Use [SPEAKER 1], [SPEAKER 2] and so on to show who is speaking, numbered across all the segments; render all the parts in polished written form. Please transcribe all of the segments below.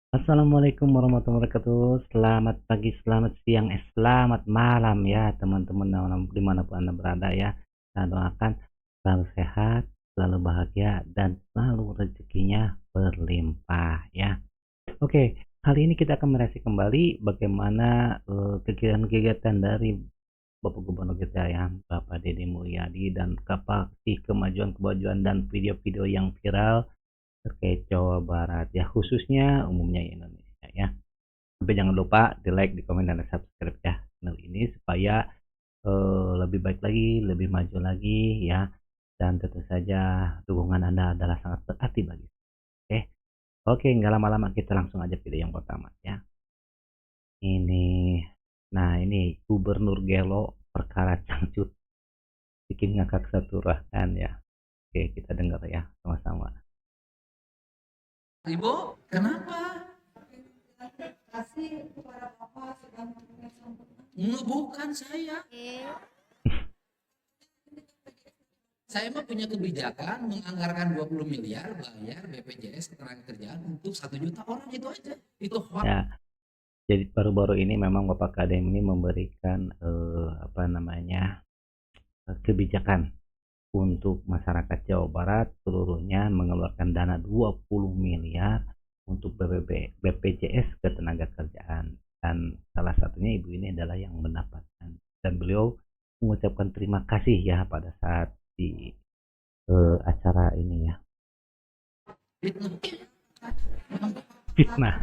[SPEAKER 1] Assalamualaikum warahmatullahi wabarakatuh. Selamat pagi, selamat siang, selamat malam ya teman-teman dimanapun Anda berada ya. Saya doakan selalu sehat, selalu bahagia, dan selalu rezekinya berlimpah ya. Oke, kali ini kita akan mereview kembali bagaimana kegiatan-kegiatan dari Bapak Gubernur kita ya, Bapak Deddy Mulyadi dan apa sih kemajuan-kemajuan dan video-video yang viral terkait Jawa Barat ya, khususnya umumnya Indonesia ya. Tapi jangan lupa di-like, di-komen, dan subscribe ya channel ini supaya lebih baik lagi, lebih maju lagi ya. Dan tentu saja dukungan Anda adalah sangat berarti bagi saya. Oke. Oke, nggak lama-lama kita langsung aja video yang pertama ya. Ini nah ini Gubernur Gelo perkara cangcut bikin ngakak satu rakan ya. Oke, kita dengar ya sama-sama.
[SPEAKER 2] Ibu, kenapa?
[SPEAKER 3] Kasih kepada Bapak sedang bertugas sempurna.
[SPEAKER 2] Bukan saya. Saya mah punya kebijakan menganggarkan 20 miliar bayar BPJS ketenagakerjaan untuk 1 juta orang, itu aja. Itu hoax.
[SPEAKER 1] Ya, jadi baru-baru ini memang Bapak Kadem ini memberikan kebijakan untuk masyarakat Jawa Barat seluruhnya mengeluarkan dana 20 miliar untuk BPJS ketenagakerjaan, dan salah satunya ibu ini adalah yang mendapatkan, dan beliau mengucapkan terima kasih ya pada saat di acara ini ya. Fitnah.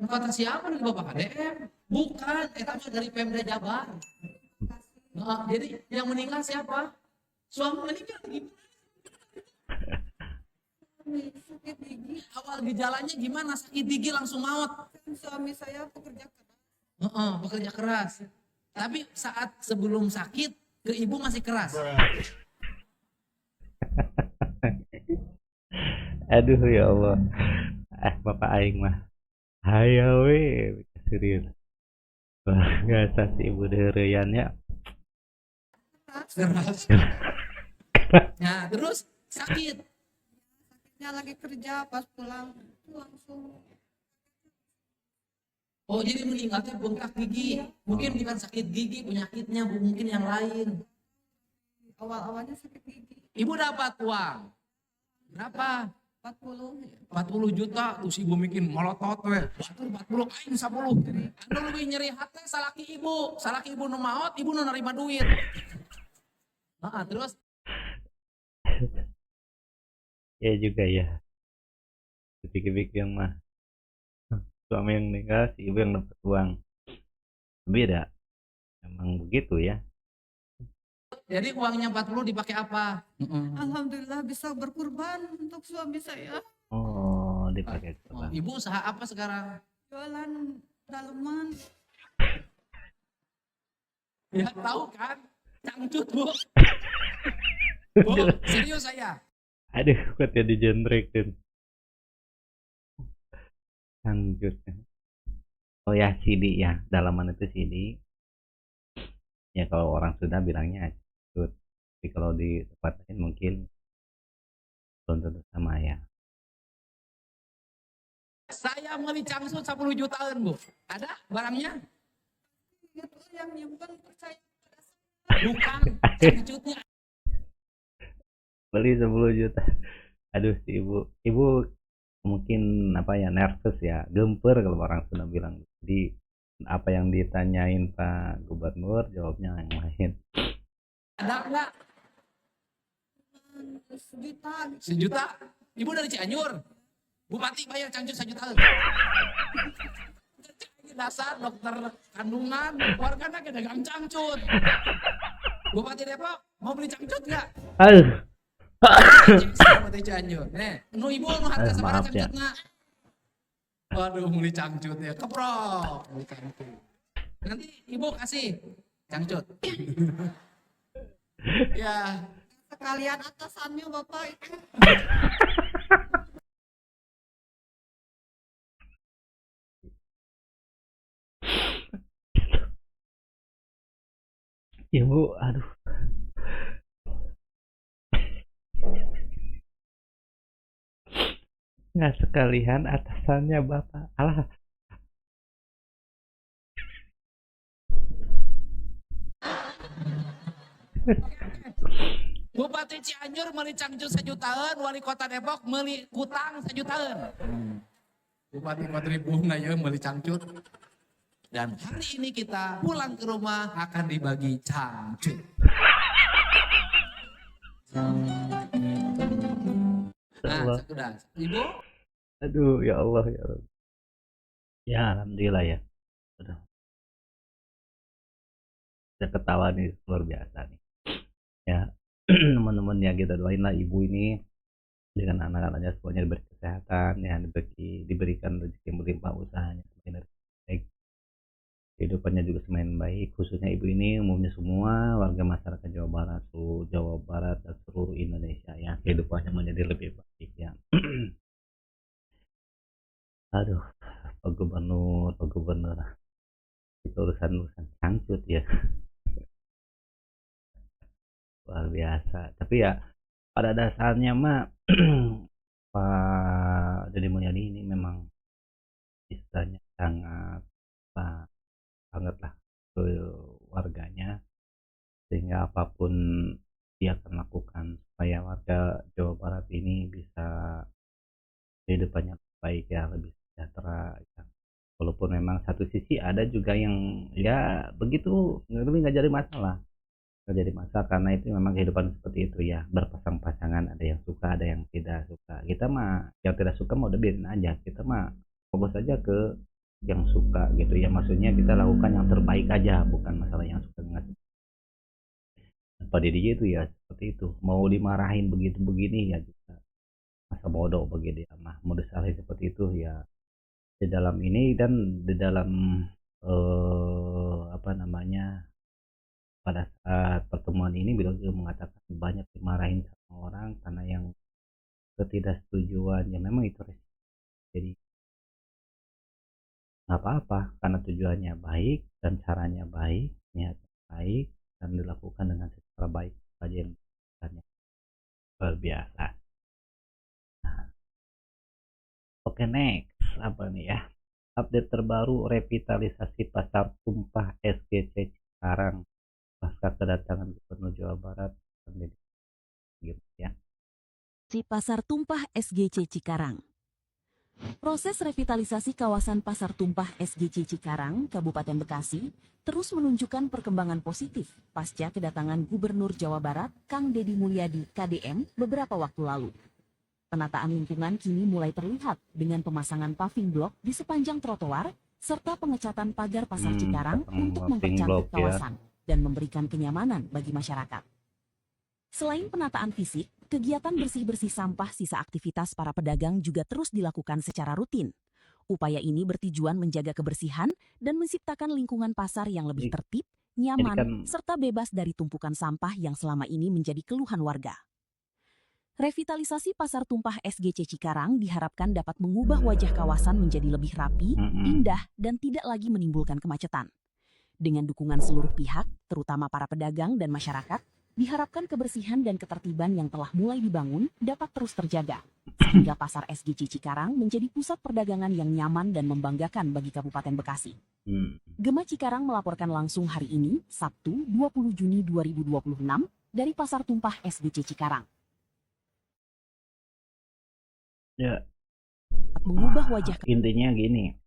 [SPEAKER 2] Kata siapa dari Bapak KDM? Bukan, itu dari Pemda Jabar. Nah, jadi yang meninggal siapa? Suami meninggal gimana?
[SPEAKER 3] Sakit gigi.
[SPEAKER 2] Awal gejalanya gimana? Sakit gigi langsung maut.
[SPEAKER 3] Suami saya pekerja keras.
[SPEAKER 2] Bekerja keras. Tapi saat sebelum sakit ke ibu masih keras.
[SPEAKER 1] Aduh ya Allah. Bapak aing mah hayo we serius. Luar biasa si ibu deureyan ya.
[SPEAKER 2] Keras. Nah, terus sakit.
[SPEAKER 3] Sakitnya lagi kerja, pas pulang itu langsung.
[SPEAKER 2] Oh, jadi meninggalnya bengkak gigi. Mungkin bukan sakit gigi, penyakitnya mungkin yang lain.
[SPEAKER 3] Awal-awalnya sakit gigi.
[SPEAKER 2] Ibu dapat uang berapa?
[SPEAKER 3] 40
[SPEAKER 2] juta. Terus ibu bikin molotot we. Batur 40 aing 10. Anu lebih nyeri hati salaki ibu. Salaki ibu nu maot, ibu nu nerima duit. Terus
[SPEAKER 1] Ya juga ya. Pikir-pikir mah suami yang nikah, si ibu yang dapat uang. Beda. Emang begitu ya.
[SPEAKER 2] jadi uangnya 40 dipakai apa?
[SPEAKER 3] Alhamdulillah bisa berkurban untuk suami saya.
[SPEAKER 1] Oh, dipakai kurban.
[SPEAKER 2] Ibu usaha apa sekarang?
[SPEAKER 3] Jualan daleman.
[SPEAKER 2] Ya tahu kan? Cangcut, Bu. Bu, serius saya.
[SPEAKER 1] Aduh, kok ya dijendrekin. Lanjut. Oh ya, CD ya. Dalaman itu CD. Ya kalau orang sudah bilangnya cangcut. Tapi kalau di tempat lain mungkin belum tentu sama ya.
[SPEAKER 2] Saya beli cangcut 10 jutaan, Bu. Ada barangnya?
[SPEAKER 3] Itu yang nyimpen percaya pada saya.
[SPEAKER 2] Bukan, cangcutnya.
[SPEAKER 1] Beli 10 juta. Aduh si ibu mungkin nervous ya, gemper kalau orang sudah bilang. Jadi apa yang ditanyain Pak Gubernur jawabnya yang lain.
[SPEAKER 2] Ada enggak?
[SPEAKER 3] Sejuta.
[SPEAKER 2] Sejuta? Ibu dari Cianjur. Bupati bayar cangcut 1 juta. Dasar dokter kandungan, keluarganya kayak dagang cangcut. Bupati Depok mau beli cangcut enggak?
[SPEAKER 1] Aduh.
[SPEAKER 2] Bupati Cianjur. Nu ibu nu harga sabaraha
[SPEAKER 1] Maaf ya.
[SPEAKER 2] cangcutna? Waduh, beli cangcut ya, keprok. Beli cangcut. Nanti ibu kasih cangcut. Ya.
[SPEAKER 3] Sekalian atasannya Bapak itu.
[SPEAKER 1] Ibu, aduh. nggak sekalian atasannya Bapak. Alah,
[SPEAKER 2] Bupati Cianjur meuli cangcut sajutaan, wali kota Depok meuli kutang sajutaan. Bupati Patribung na ya meuli cangcut. Dan hari ini kita pulang ke rumah akan dibagi cangcut.
[SPEAKER 1] ya
[SPEAKER 2] Nah,
[SPEAKER 1] Allah.
[SPEAKER 2] sudah. Ibu,
[SPEAKER 1] Aduh, ya Allah, ya Allah. Ya, alhamdulillah ya. Udah, saya ketawa nih luar biasa nih. Ya, teman-teman ya kita doain lah ibu ini dengan anak-anaknya semuanya diberi kesehatan ya, diberikan rezeki yang berlimpah, usahanya semakin baik, kehidupannya juga semakin baik, khususnya ibu ini umumnya semua warga masyarakat Jawa Barat, seluruh Jawa Barat dan seluruh Indonesia ya, kehidupannya menjadi lebih baik ya. Aduh, Pak Gubernur, itu urusan-urusan cangcut ya, luar biasa. Tapi ya pada dasarnya mah Pak Deddy Mulyadi ini memang istilahnya sangat uh, bangetlah ke warganya, sehingga apapun dia akan lakukan supaya warga Jawa Barat ini bisa kehidupannya lebih baik ya, lebih sejahtera ya. Walaupun memang satu sisi ada juga yang ya begitu, tapi nggak jadi masalah karena itu memang kehidupan seperti itu ya, berpasang-pasangan, ada yang suka ada yang tidak suka. Kita mah yang tidak suka mau udah biarin aja, kita mah fokus aja ke yang suka gitu ya, maksudnya kita lakukan yang terbaik aja, bukan masalah yang suka nggak suka. Pada dia itu ya seperti itu, mau dimarahin begitu begini ya juga masa bodoh bagi dia mah, modus alih seperti itu ya. Di dalam ini dan di dalam apa namanya, pada saat pertemuan ini beliau juga mengatakan banyak dimarahin sama orang karena yang ketidaksetujuan ya, memang itu resiko. Jadi nggak apa-apa karena tujuannya baik dan caranya baik, niatnya baik dan dilakukan dengan secara baik saja yang dilakukannya. Luar biasa. Oke, next apa nih ya? Update terbaru revitalisasi Pasar Tumpah SGC Cikarang pasca kedatangan Gubernur Jawa Barat gitu ya.
[SPEAKER 4] Pasar Tumpah SGC Cikarang. Proses revitalisasi kawasan Pasar Tumpah SGC Cikarang, Kabupaten Bekasi, terus menunjukkan perkembangan positif pasca kedatangan Gubernur Jawa Barat, Kang Deddy Mulyadi, KDM, beberapa waktu lalu. Penataan lingkungan kini mulai terlihat dengan pemasangan paving block di sepanjang trotoar, serta pengecatan pagar Pasar Cikarang untuk mempercantik kawasan dan memberikan kenyamanan bagi masyarakat. Selain penataan fisik, kegiatan bersih-bersih sampah sisa aktivitas para pedagang juga terus dilakukan secara rutin. Upaya ini bertujuan menjaga kebersihan dan menciptakan lingkungan pasar yang lebih tertib, nyaman, serta bebas dari tumpukan sampah yang selama ini menjadi keluhan warga. Revitalisasi Pasar Tumpah SGC Cikarang diharapkan dapat mengubah wajah kawasan menjadi lebih rapi, indah, dan tidak lagi menimbulkan kemacetan. Dengan dukungan seluruh pihak, terutama para pedagang dan masyarakat, diharapkan kebersihan dan ketertiban yang telah mulai dibangun dapat terus terjaga, sehingga Pasar SGC Cikarang menjadi pusat perdagangan yang nyaman dan membanggakan bagi Kabupaten Bekasi. Gema Cikarang melaporkan langsung hari ini, Sabtu 20 Juni 2026, dari Pasar Tumpah SGC Cikarang.
[SPEAKER 1] Ya,
[SPEAKER 4] mengubah wajah.
[SPEAKER 1] Intinya gini,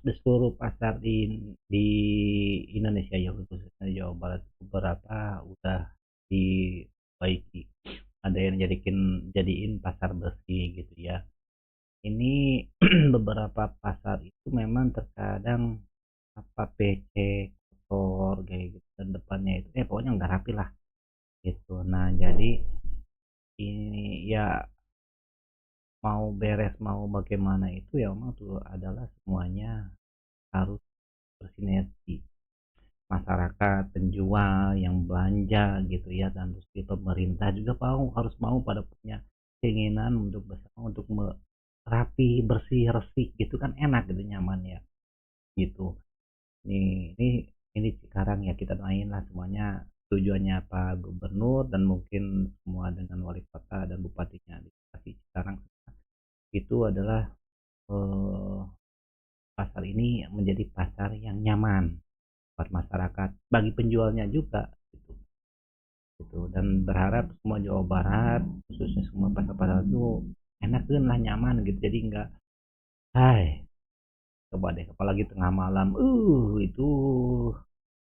[SPEAKER 1] di seluruh pasar di Indonesia ya, khususnya Jawa Barat, beberapa udah dibaiki, ada yang jadiin pasar bersih gitu ya. Ini beberapa pasar itu memang terkadang becek, kotor kayak gitu, dan depannya itu pokoknya nggak rapi lah gitu. Nah jadi ini ya mau beres mau bagaimana itu ya memang tuh adalah semuanya harus bersinergi, masyarakat, penjual, yang belanja gitu ya, dan terus pemerintah juga harus mau pada punya keinginan untuk bersama untuk rapi, bersih, resik gitu kan, enak gitu, nyaman ya gitu. Ini sekarang ya kita doain lah semuanya tujuannya Pak Gubernur dan mungkin semua dengan wali kota dan bupatinya di Bekasi sekarang itu adalah pasar ini menjadi pasar yang nyaman buat masyarakat, bagi penjualnya juga gitu. Dan berharap semua Jawa Barat, khususnya semua pasar-pasar itu enakeun lah, nyaman gitu. Jadi enggak, hai, coba deh apalagi tengah malam, itu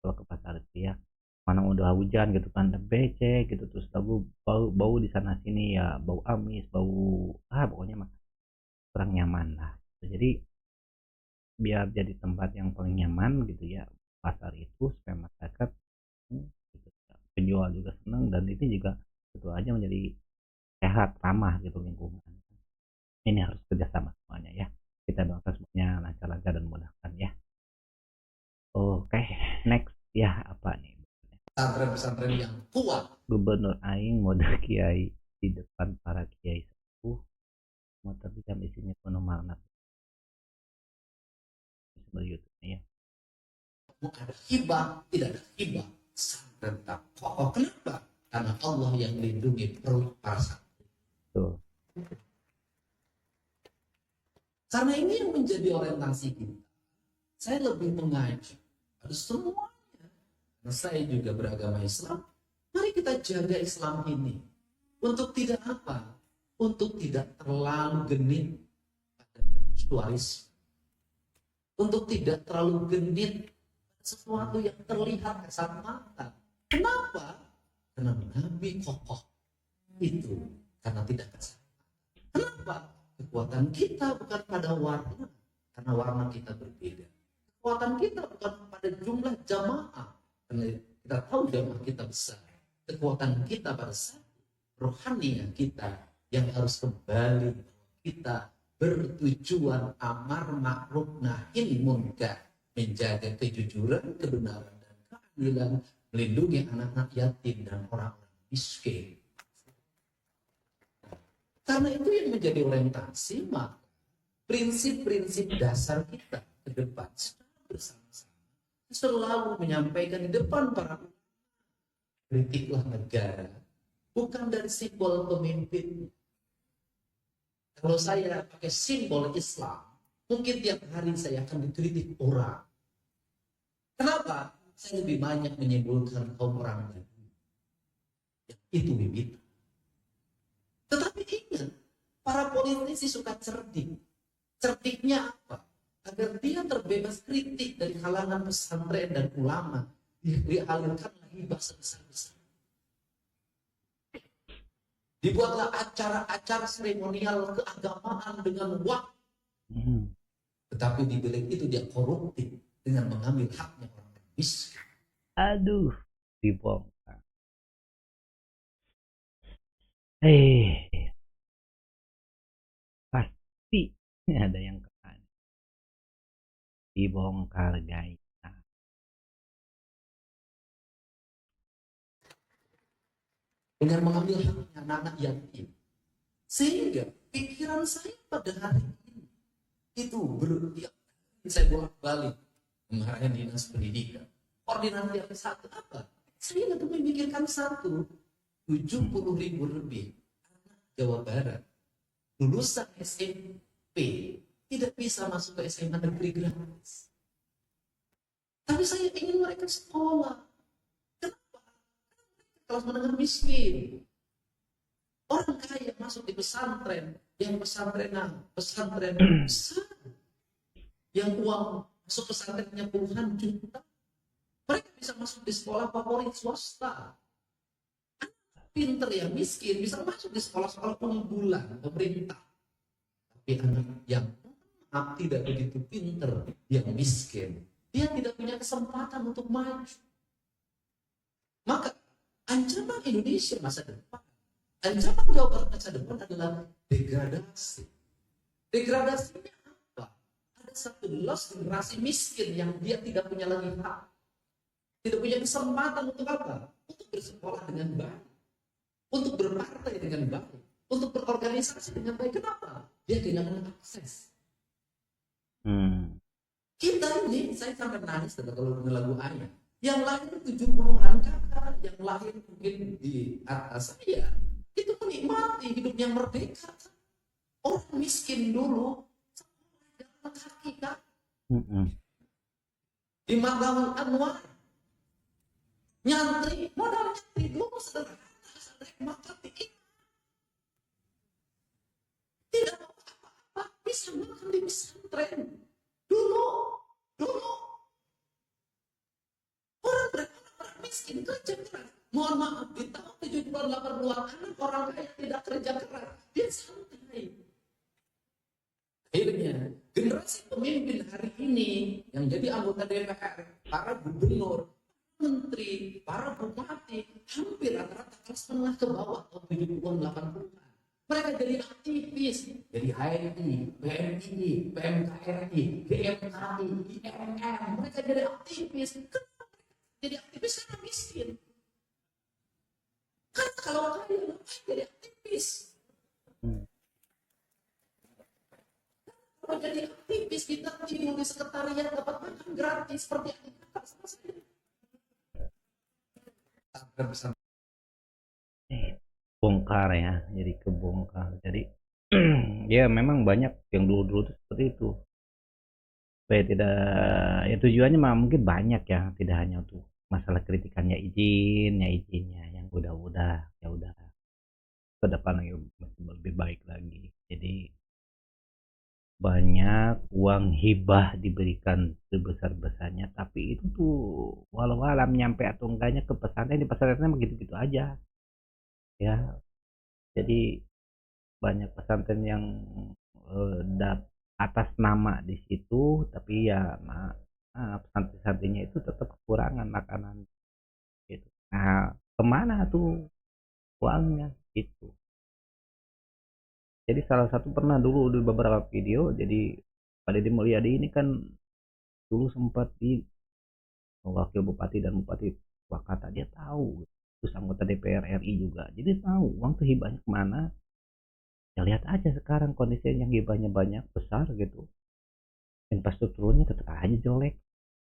[SPEAKER 1] kalau ke pasar itu ya, mana udah hujan gitu kan, becek gitu, terus bau bau bau di sana sini ya, bau amis, bau pokoknya mah kurang nyaman lah. Jadi biar jadi tempat yang paling nyaman gitu ya, pasar itu supaya masyarakat gitu, penjual juga senang dan itu juga tentu aja menjadi sehat, ramah gitu lingkungan. Ini harus kerjasama semuanya ya. Kita doakan semuanya lancar-lancar dan mudahkan ya. Oke, next ya apa nih?
[SPEAKER 2] Pesantren-pesantren yang kuat.
[SPEAKER 1] Gubernur aing mode kiai di depan para kiai sepuh, mau tapi kan isinya penuh makna. Seperti itu ya.
[SPEAKER 2] Ada hibah, tidak ada hibah. Pesantren tak kokoh. Kenapa? Karena Allah yang melindungi perut para santri.
[SPEAKER 1] Tuh.
[SPEAKER 2] Karena ini yang menjadi orientasi kita. Saya lebih mengajak harus semuanya. Karena saya juga beragama Islam. Mari kita jaga Islam ini. Untuk tidak apa? Untuk tidak terlalu genit pada ritualisme. Untuk tidak terlalu genit pada sesuatu yang terlihat kasat mata. Kenapa? Karena Nabi kokoh itu karena tidak kasat mata. Kenapa? Kekuatan kita bukan pada warna, karena warna kita berbeda. Kekuatan kita bukan pada jumlah jamaah, karena kita tahu jamaah kita besar. Kekuatan kita pada satu rohaniah kita yang harus kembali, kita bertujuan amar ma'ruf nahi munkar, menjaga kejujuran, kebenaran dan keadilan, melindungi anak-anak yatim dan orang-orang miskin. Karena itu yang menjadi orientasi, maka prinsip-prinsip dasar kita ke depan secara bersama-sama selalu menyampaikan di depan para ulama, kritiklah negara bukan dari simbol pemimpin. Kalau saya pakai simbol Islam, mungkin tiap hari saya akan dikritik orang. Kenapa? Saya lebih banyak menyimpulkan kaum orang tadi. Itu bibit. Tetapi ingat, para politisi suka cerdik. Cerdiknya apa? Agar dia terbebas kritik dari kalangan pesantren dan ulama, dialirkanlah hibah sebesar-besar. Dibuatlah acara-acara seremonial keagamaan dengan waktu. Tetapi di bilik itu dia koruptif dengan mengambil haknya orang miskin.
[SPEAKER 1] Aduh, dibongkar. Pasti ada yang kena. Dibongkar guys.
[SPEAKER 2] Dengan mengambil haknya anak-anak yatim. Sehingga pikiran saya pada hari ini itu saya bolak-balik mengarahkan dinas pendidikan. Koordinasi yang satu apa? Saya lebih memikirkan satu. 70.000 lebih anak Jawa Barat lulusan SMP tidak bisa masuk ke SMA negeri gratis. Tapi saya ingin mereka sekolah. Kenapa? Kelas menengah miskin. Orang kaya masuk di pesantren, yang pesantren besar, yang uang masuk pesantrennya puluhan juta. Mereka bisa masuk di sekolah favorit swasta. Pinter yang miskin bisa masuk di sekolah-sekolah unggulan pemerintah. Tapi anak yang tidak begitu pinter, yang miskin, dia tidak punya kesempatan untuk maju. Maka ancaman Indonesia masa depan, ancaman Jawa Barat masa depan adalah degradasi. Degradasinya apa? Ada satu generasi miskin yang dia tidak punya lagi hak, tidak punya kesempatan untuk apa? Untuk bersekolah dengan baik, untuk berpartai dengan baik, untuk berorganisasi dengan baik. Kenapa? Dia kehilangan akses. Kita ini, saya sampai nangis kalau dengar lagu Ayah. Yang lahir 70-an kakak, yang lahir mungkin di atas saya, itu menikmati hidup yang merdeka. Orang miskin dulu jalan kaki kan di Magang Anwar nyantri modal nyantri dulu sederhana makan tidak apa-apa bisa makan di pesantren dulu orang miskin kerja keras. Mohon maaf, di tahun 70-80 orang kaya tidak kerja keras, dia santai. Akhirnya generasi pemimpin hari ini yang jadi anggota DPR, para gubernur, menteri, para bupati, hampir rata-rata kelas menengah ke bawah tahun 70-an 80-an. Mereka jadi aktivis, jadi HMI, PMI, PMKRI, GMKI, IMM. Mereka jadi aktivis. Kenapa jadi aktivis? Karena miskin. Karena kalau kaya, jadi aktivis. Kalau jadi aktivis, kita timbul di sekretariat dapat makan gratis seperti yang kita selesai.
[SPEAKER 1] bongkar ya, jadi kebongkar. Jadi ya memang banyak yang dulu-dulu tuh seperti itu. Supaya tidak, ya tujuannya mah mungkin banyak ya, tidak hanya untuk masalah kritikannya izinnya yang udah ya udah ke depan lagi masih lebih baik lagi. Jadi banyak uang hibah diberikan sebesar-besarnya, tapi itu tuh walau alam nyampe atau enggaknya ke pesantren, di pesantrennya begitu-gitu aja ya. Jadi banyak pesantren yang atas nama di situ, tapi ya pesantren-pesantrennya itu tetap kekurangan makanan gitu. Nah, kemana tuh uangnya gitu. Jadi salah satu pernah dulu di beberapa video, jadi Pak Deddy Mulyadi ini kan dulu sempat di wakil bupati dan bupati Wakata, dia tahu, terus anggota DPR RI juga, jadi tahu uang tuh hibahnya kemana. Ya lihat aja sekarang kondisinya, yang hibahnya banyak besar gitu, infrastrukturnya tetap aja jelek,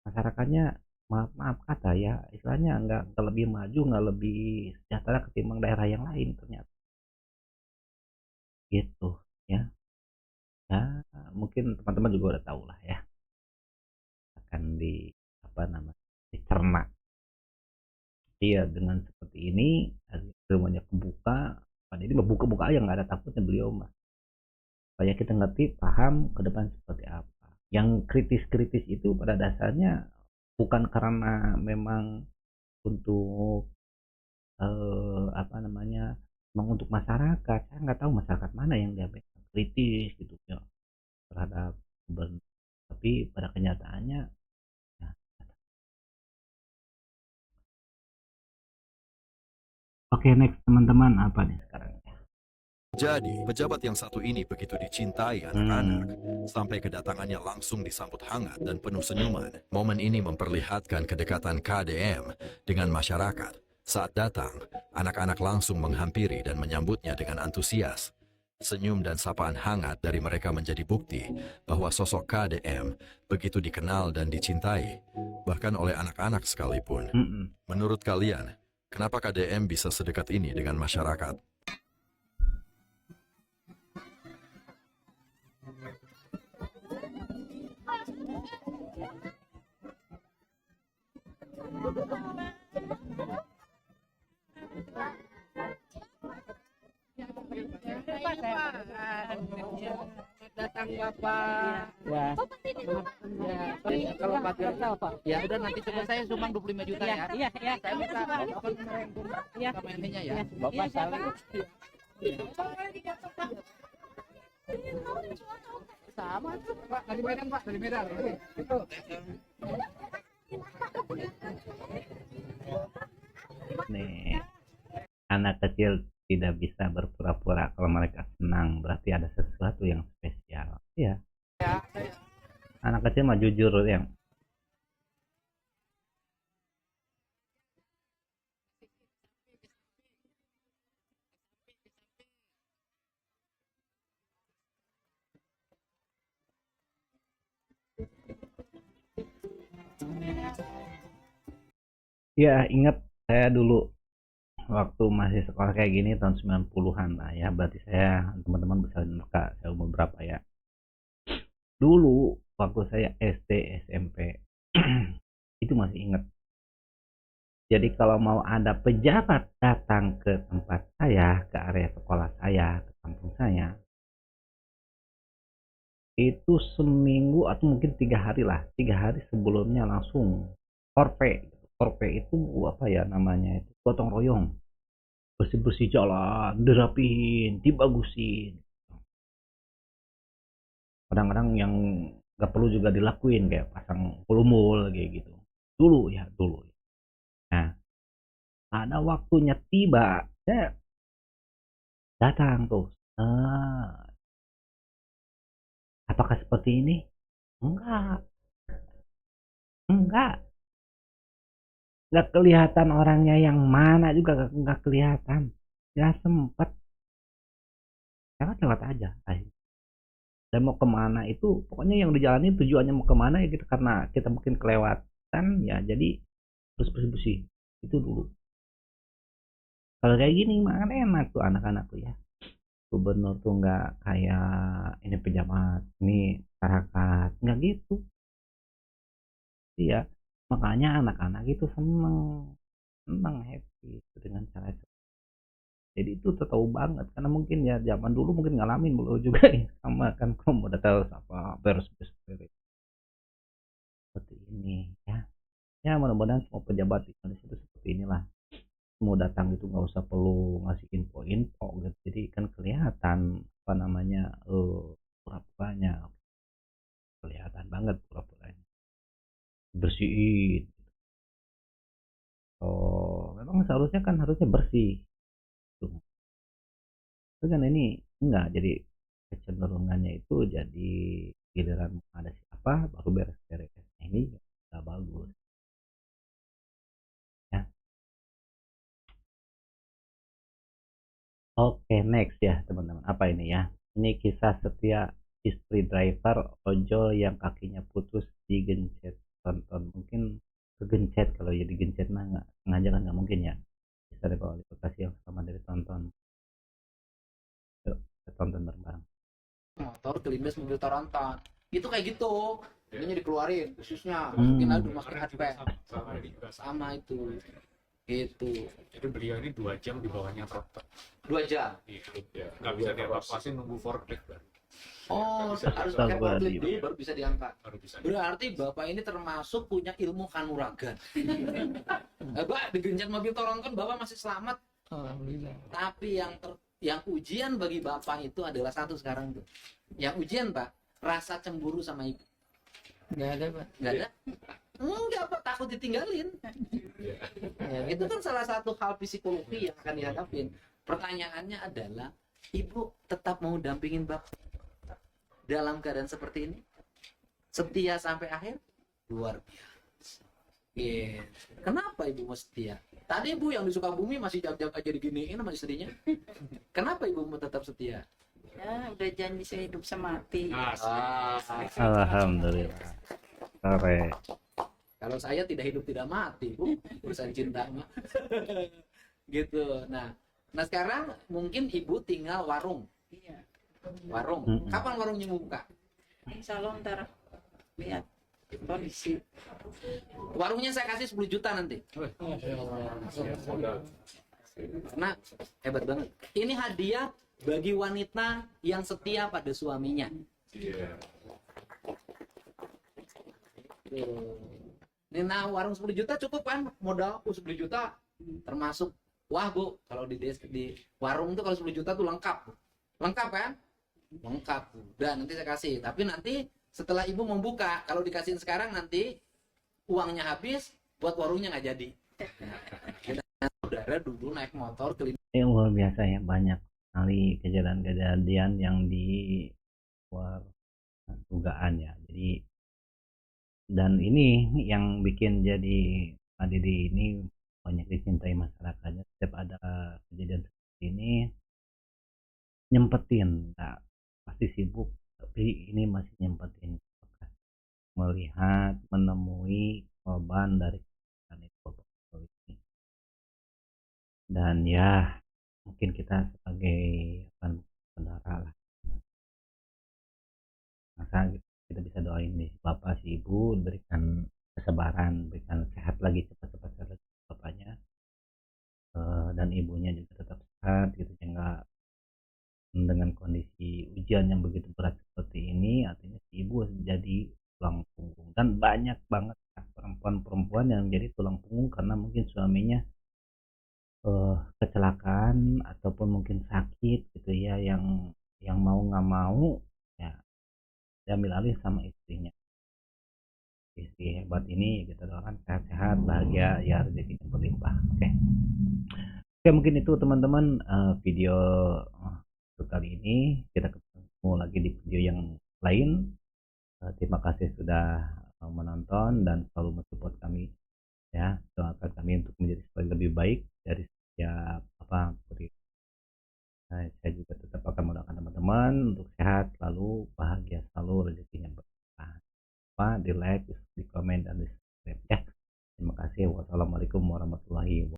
[SPEAKER 1] masyarakatnya maaf kata ya, istilahnya nggak lebih maju, nggak lebih sejahtera ketimbang daerah yang lain ternyata gitu ya. Ya mungkin teman-teman juga udah tahu lah ya, akan di apa namanya, dicerna. Iya, dengan seperti ini semuanya kebuka, pada ini buka aja nggak ada takutnya beliau mah, supaya kita ngerti paham ke depan seperti apa. Yang kritis-kritis itu pada dasarnya bukan karena memang untuk apa namanya, memang untuk masyarakat. Saya nggak tahu masyarakat mana yang dia kritis gitu ya terhadap gubernur, tapi pada kenyataannya ya. Oke, next teman-teman, apa nih sekarang?
[SPEAKER 5] Jadi, pejabat yang satu ini begitu dicintai anak-anak, sampai kedatangannya langsung disambut hangat dan penuh senyuman. Momen ini memperlihatkan kedekatan KDM dengan masyarakat. Saat datang, anak-anak langsung menghampiri dan menyambutnya dengan antusias. Senyum dan sapaan hangat dari mereka menjadi bukti bahwa sosok KDM begitu dikenal dan dicintai, bahkan oleh anak-anak sekalipun. Menurut kalian, kenapa KDM bisa sedekat ini dengan masyarakat?
[SPEAKER 6] Datang Bapak. Ya. Ya. Kalau Pak Gersa apa? Ya udah nanti coba saya sumbang 25 juta ya. Iya, iya. Saya minta sama ininya ya. Bapak saling. Sama tuh. Pak, dari Medan, Pak, dari Medan. Itu.
[SPEAKER 1] Nih, anak kecil tidak bisa berpura-pura kalau mereka senang, berarti ada sesuatu yang spesial. Iya. Anak kecil mah jujur yang. Ya, ingat saya dulu waktu masih sekolah kayak gini tahun 90-an lah ya, berarti saya teman-teman bisa nebak saya umur berapa ya. Dulu waktu saya SD, SMP itu masih ingat. Jadi kalau mau ada pejabat datang ke tempat saya, ke area sekolah saya, ke kampung saya, itu seminggu atau mungkin 3 hari lah, 3 hari sebelumnya langsung korpe. Korpe itu apa ya namanya itu, gotong royong, bersih-bersih jalan, dirapihin, dibagusin. Kadang-kadang yang nggak perlu juga dilakuin kayak pasang kulumul kayak gitu. Dulu ya, dulu. Nah, ada waktunya tiba, saya datang tuh. Apakah seperti ini? Enggak, enggak. Nggak kelihatan orangnya yang mana juga nggak kelihatan. Nggak sempet. Lewat-lewat aja. Dan mau kemana itu, pokoknya yang dijalanin tujuannya mau kemana ya gitu. Karena kita mungkin kelewatan, ya jadi terus bersih-bersih. Itu dulu. Kalau kayak gini mah kan enak tuh anak-anak tuh ya. Gubernur tuh nggak kayak ini pejabat, ini masyarakat, nggak gitu. Iya, makanya anak-anak itu seneng, seneng happy dengan cara itu. Jadi itu tahu banget karena mungkin ya zaman dulu mungkin ngalamin dulu juga ya sama kan kamu udah tahu apa beres-beres seperti ini ya. Ya mudah-mudahan semua pejabat di Indonesia itu seperti inilah. Mau datang itu nggak usah perlu ngasih info-info gitu. Jadi kan kelihatan apa namanya pura-puranya kelihatan banget pura-puranya bersihin. Oh, memang seharusnya kan harusnya bersih. Tuh. Tapi kan ini enggak, jadi kecenderungannya itu jadi giliran ada siapa baru beres-beres. Nah, ini nggak bagus. Ya. Oke, next ya teman-teman. Apa ini ya? Ini kisah setia istri driver ojol yang kakinya putus digencet. Tonton mungkin kegencet, kalau jadi gencet mah nggak sengaja kan nggak mungkin ya. Bisa deh kalau lokasi yang sama dari tonton. Yuk, kita tonton bareng-bareng.
[SPEAKER 6] Motor kelindes mobil Toronton itu kayak gitu, ininya dikeluarin khususnya masukin aduh masukin hardback sama itu gitu.
[SPEAKER 7] Jadi beliau ini 2 jam di bawahnya truk.
[SPEAKER 6] 2 jam
[SPEAKER 7] Iya, nggak bisa dievakuasi, nunggu forklift baru.
[SPEAKER 6] oh harus pakai forklift dulu baru bisa diangkat.
[SPEAKER 7] Baru bisa.
[SPEAKER 6] Berarti bapak ini termasuk punya ilmu kanuragan. Bapak digencet mobil Toronton bapak masih selamat. Alhamdulillah. Tapi yang ujian bagi bapak itu adalah satu sekarang tuh. Yang ujian pak, rasa cemburu sama ibu. Nggak ada pak. Nggak ada? Enggak pak, takut ditinggalin. Ya, itu kan salah satu hal psikologi yang akan dihadapin. Pertanyaannya adalah, ibu tetap mau dampingin bapak dalam keadaan seperti ini? Setia sampai akhir? Luar biasa. Yeah. Kenapa ibu mau setia? Tadi ibu yang di Sukabumi masih jam-jam aja diginiin sama istrinya. Kenapa ibu mau tetap setia?
[SPEAKER 3] Ya udah janji sehidup semati.
[SPEAKER 1] Alhamdulillah. Sore.
[SPEAKER 6] Kalau saya tidak hidup tidak mati, Bu. Urusan cinta mah. Gitu. Nah sekarang mungkin ibu tinggal warung.
[SPEAKER 3] Iya.
[SPEAKER 6] Warung. Kapan warungnya mau buka?
[SPEAKER 3] Insya Allah ntar lihat kondisi.
[SPEAKER 6] Warungnya saya kasih 10 juta nanti. Karena hebat banget. Ini hadiah bagi wanita yang setia pada suaminya. Ini nah warung 10 juta cukup kan? Modalku 10 juta termasuk. Wah Bu, kalau di warung tuh kalau 10 juta tuh lengkap. Lengkap kan? Lengkap. Udah nanti saya kasih. Tapi nanti setelah ibu membuka, kalau dikasihin sekarang nanti uangnya habis, buat warungnya nggak jadi. Saudara dulu naik motor keliling.
[SPEAKER 1] Ini luar biasa ya, banyak sekali kejadian-kejadian yang di luar dugaan ya. Jadi dan ini yang bikin jadi Pak Didi ini banyak dicintai masyarakatnya. Setiap ada kejadian seperti ini nyempetin, nah, pasti sibuk tapi ini masih nyempetin melihat menemui korban dari kejadian itu. dan ya mungkin kita sebagai saudara lah, masa kita bisa doain nih bapak si ibu diberikan kesabaran, berikan sehat lagi, cepat-cepat sehat lagi bapaknya, dan ibunya juga tetap sehat gitu ya, nggak dengan kondisi ujian yang begitu berat seperti ini, artinya si ibu jadi tulang punggung, dan banyak banget ya perempuan-perempuan yang jadi tulang punggung karena mungkin suaminya kecelakaan ataupun mungkin sakit gitu ya, yang mau nggak mau ya diambil alih sama istrinya. Istri hebat ini kita doakan sehat-sehat, bahagia, ya rezekinya berlimpah. Oke. Oke, mungkin itu teman-teman video untuk kali ini. Kita ketemu lagi di video yang lain. Terima kasih sudah menonton dan selalu mensupport kami ya. Doakan kami untuk menjadi lebih baik dari setiap beri. Saya juga tetap akan mendoakan teman-teman untuk sehat selalu, bahagia selalu, rezekinya berlimpah. Di like, di komen, dan di subscribe ya. Terima kasih. Wassalamualaikum warahmatullahi wabarakatuh.